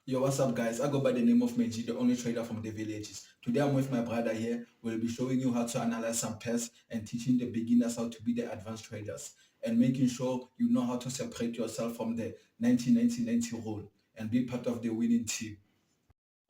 Yo, what's up, guys? I go by the name of Meji, the only trader from the villages. Today, I'm with my brother here. We'll be showing you how to analyze some pairs and teaching the beginners how to be the advanced traders and making sure you know how to separate yourself from the 90-90-90 rule and be part of the winning team.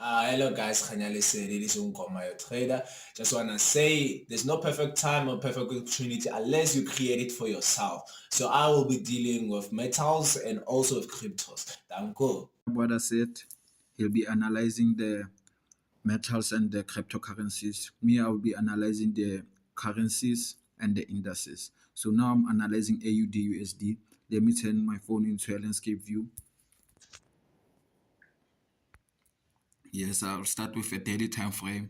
Hello guys, Khanyale said it is Unkoma, your trader. Just wanna say there's no perfect time or perfect opportunity unless you create it for yourself. So I will be dealing with metals and also with cryptos. Danko. My brother said he'll be analyzing the metals and the cryptocurrencies. Me, I will be analyzing the currencies and the indices. So now I'm analyzing AUD USD. Let me turn my phone into a landscape view. Yes, I'll start with a daily time frame.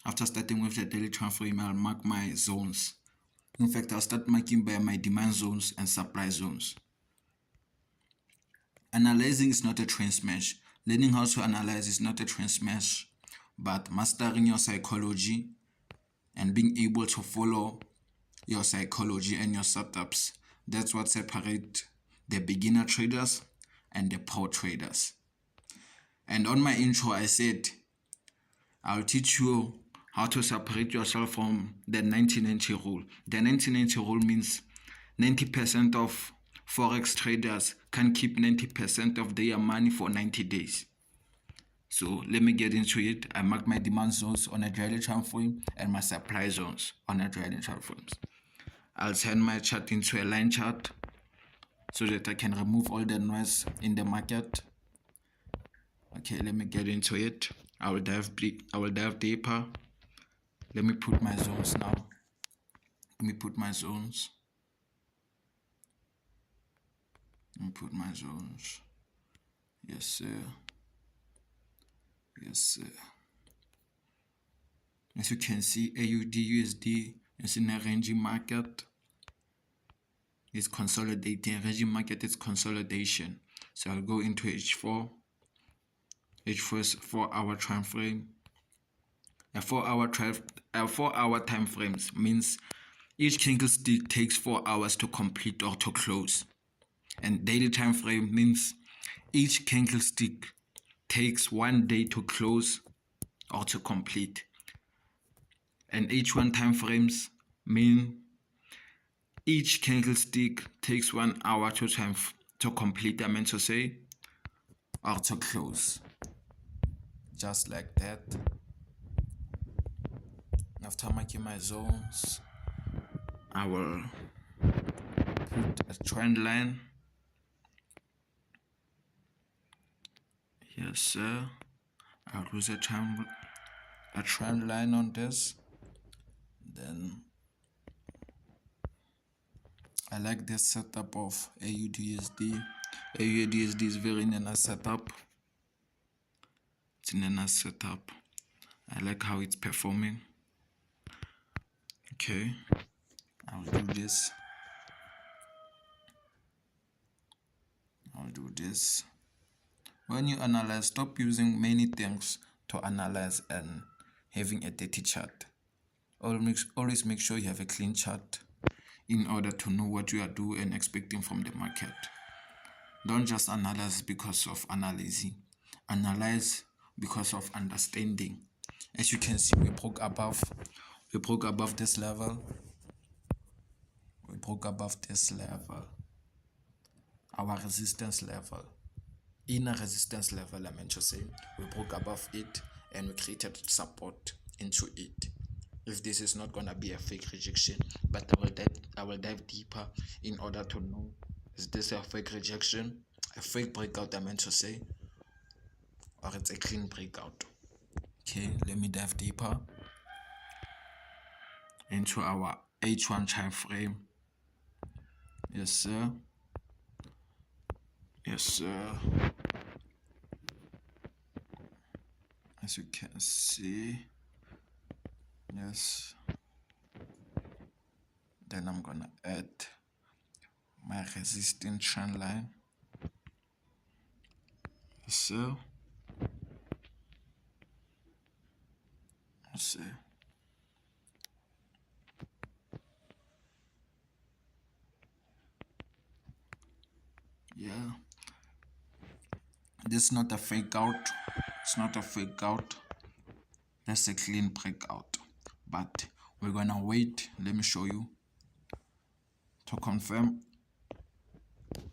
After starting with the daily time frame, I'll mark my zones. In fact, I'll start marking by my demand zones and supply zones. Analyzing is not a train smash. Learning how to analyze is not a train smash, but mastering your psychology and being able to follow your psychology and your setups. That's what separates the beginner traders and the pro traders. And on my intro, I said I'll teach you how to separate yourself from the 90-90 rule. The 90-90 rule means 90% of Forex traders can keep 90% of their money for 90 days. So let me get into it. I mark my demand zones on a daily time frame and my supply zones on a daily time frames. I'll turn my chart into a line chart so that I can remove all the noise in the market. Okay, let me get into it. I will dive deeper. Let me put my zones now. Let me put my zones. Yes, sir. Yes, sir. As you can see, AUD USD is in a ranging market. It's consolidating. Ranging market is consolidation. So I'll go into H4. H4 is 4-hour time frame. A 4-hour time frames means each candlestick takes 4 hours to complete or to close. And daily time frame means each candlestick takes 1 day to close or to complete. And H1 time frames mean each candlestick takes 1 hour to complete, I meant to say, or to close. Just like that. After making my zones, I will put a trend line. Yes, sir. I'll use a trend line on this. Then I like this setup of AUDUSD. AUDUSD is very nice setup. It's in a nice setup. I like how it's performing. Okay, I'll do this. When you analyze, stop using many things to analyze and having a dirty chart. Always make sure you have a clean chart in order to know what you are doing and expecting from the market. Don't just analyze because of analyzing. Analyze because of understanding. As you can see, we broke above this level. Our resistance level. Inner resistance level, I meant to say. We broke above it and we created support into it. If this is not gonna be a fake rejection, but I will dive deeper in order to know, is this a fake rejection, a fake breakout, I meant to say, or it's a clean breakout. Okay, let me dive deeper into our H1 time frame. Yes, sir. Yes, sir. As you can see, yes. Then I'm gonna add my resistance trend line. Yes, sir. Let's see. Yeah. This is not a fake out. It's not a fake out. That's a clean breakout. But we're gonna wait. Let me show you. To confirm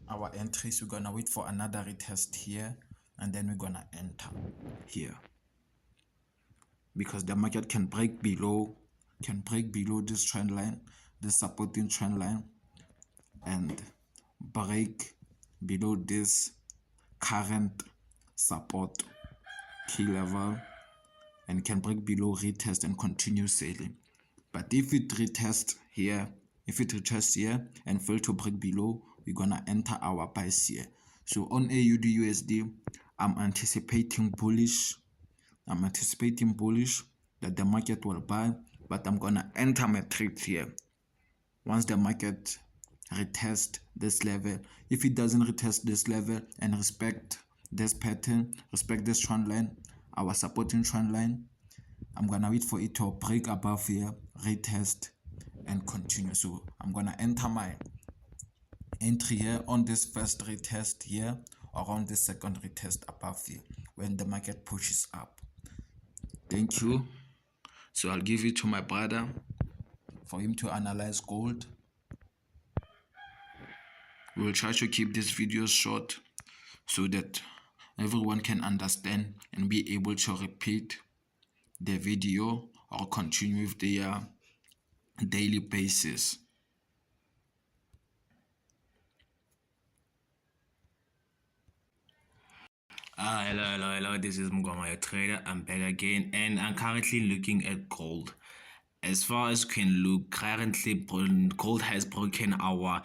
our entries, we're gonna wait for another retest here, and then we're gonna enter here. Because the market can break below this trend line, this supporting trend line, and break below this current support key level, and can break below, retest, and continue selling. But if it retests here, and fail to break below, we're gonna enter our buys here. So on AUD USD, I'm anticipating bullish that the market will buy, but I'm gonna enter my trades here once the market retest this level. If it doesn't retest this level and respect this pattern, respect this trend line, our supporting trend line, I'm gonna wait for it to break above here, retest, and continue. So I'm gonna enter my entry here on this first retest here, or on this second retest above here when the market pushes up. Thank you. So I'll give it to my brother for him to analyze gold. We'll try to keep these videos short so that everyone can understand and be able to repeat the video or continue with their daily basis. Hello, this is Mugoma, your trader. I'm back again, and I'm currently looking at gold. As far as we can look, currently gold has broken our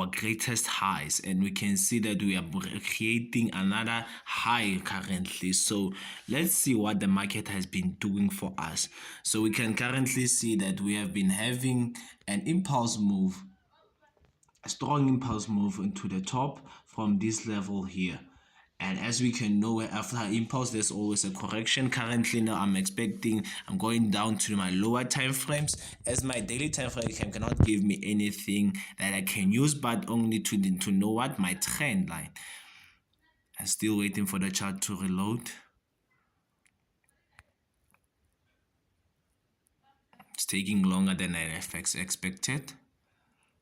greatest highs, and we can see that we are creating another high currently. So let's see what the market has been doing for us. So we can currently see that we have been having an impulse move, a strong impulse move into the top from this level here. And as we can know, after impulse, there's always a correction. Currently now I'm going down to my lower time frames, as my daily time frame cannot give me anything that I can use, but only to know what my trend line. I'm still waiting for the chart to reload. It's taking longer than I expected.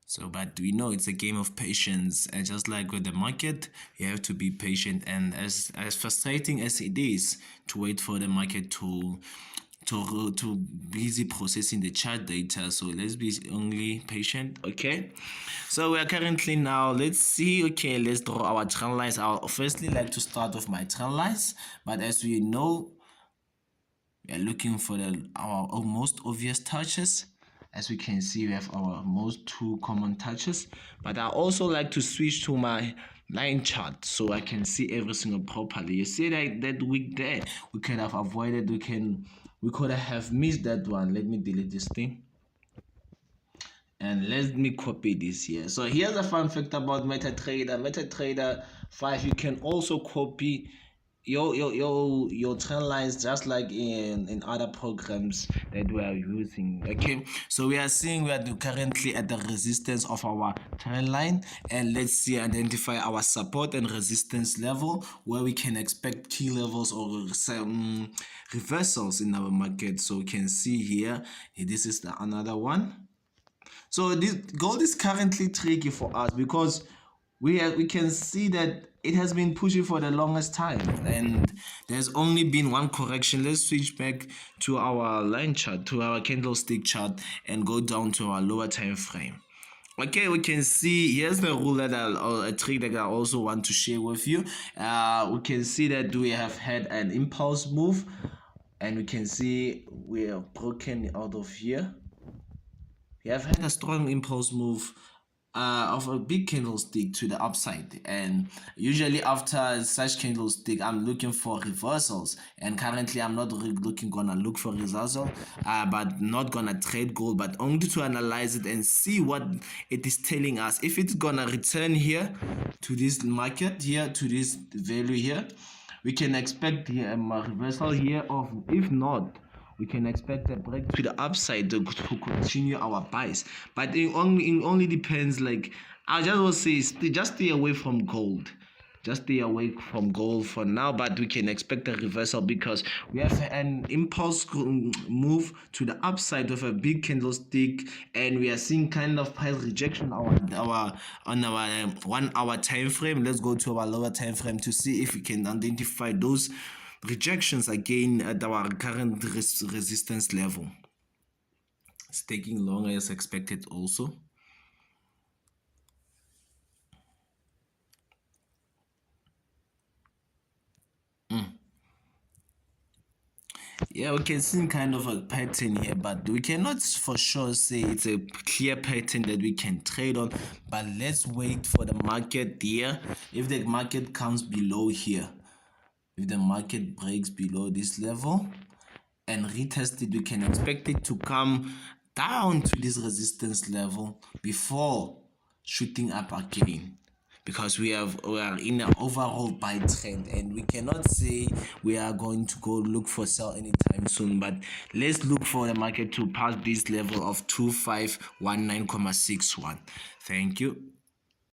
So, but we know it's a game of patience, and just like with the market, you have to be patient. And as frustrating as it is to wait for the market to busy processing the chart data, so let's be only patient. Okay, so we are currently now, let's see. Okay, let's draw our trend lines. I'll firstly like to start with my trend lines, but as we know, we are looking for our most obvious touches. As we can see, we have our most two common touches, but I also like to switch to my line chart so I can see every single properly. You see that week there, we could have avoided, we could have missed that one. Let me delete this thing and let me copy this here. So here's a fun fact about MetaTrader 5. You can also copy your trend lines just like in other programs that we are using. Okay, so we are seeing we are currently at the resistance of our trend line, and let's see, identify our support and resistance level where we can expect key levels or some reversals in our market. So we can see here, this is another one. So this gold is currently tricky for us because we can see that it has been pushing for the longest time, and there's only been one correction. Let's switch back to our line chart, to our candlestick chart, and go down to our lower time frame. Okay, we can see here's the rule that a trick that I also want to share with you. We can see that we have had an impulse move, and we can see we are broken out of here. We have had a strong impulse move of a big candlestick to the upside, and usually after such candlestick I'm looking for reversals, and currently I'm not really gonna look for reversal, but not gonna trade gold, but only to analyze it and see what it is telling us. If it's gonna return here to this market, here to this value here, we can expect here a reversal here, of if not, we can expect a break to the upside to continue our buys. But it only depends. Like I just will say, just stay away from gold. just stay away from gold for now, but we can expect a reversal because we have an impulse move to the upside of a big candlestick, and we are seeing kind of price rejection on our 1 hour time frame. Let's go to our lower time frame to see if we can identify those rejections again at our current resistance level. It's taking longer as expected also. Yeah, we can see kind of a pattern here, but we cannot for sure say it's a clear pattern that we can trade on. But let's wait for the market here. If the market comes below here, if the market breaks below this level and retest it, we can expect it to come down to this resistance level before shooting up again, because we are in an overall buy trend, and we cannot say we are going to go look for sell anytime soon. But let's look for the market to pass this level of 2519.61. Thank you.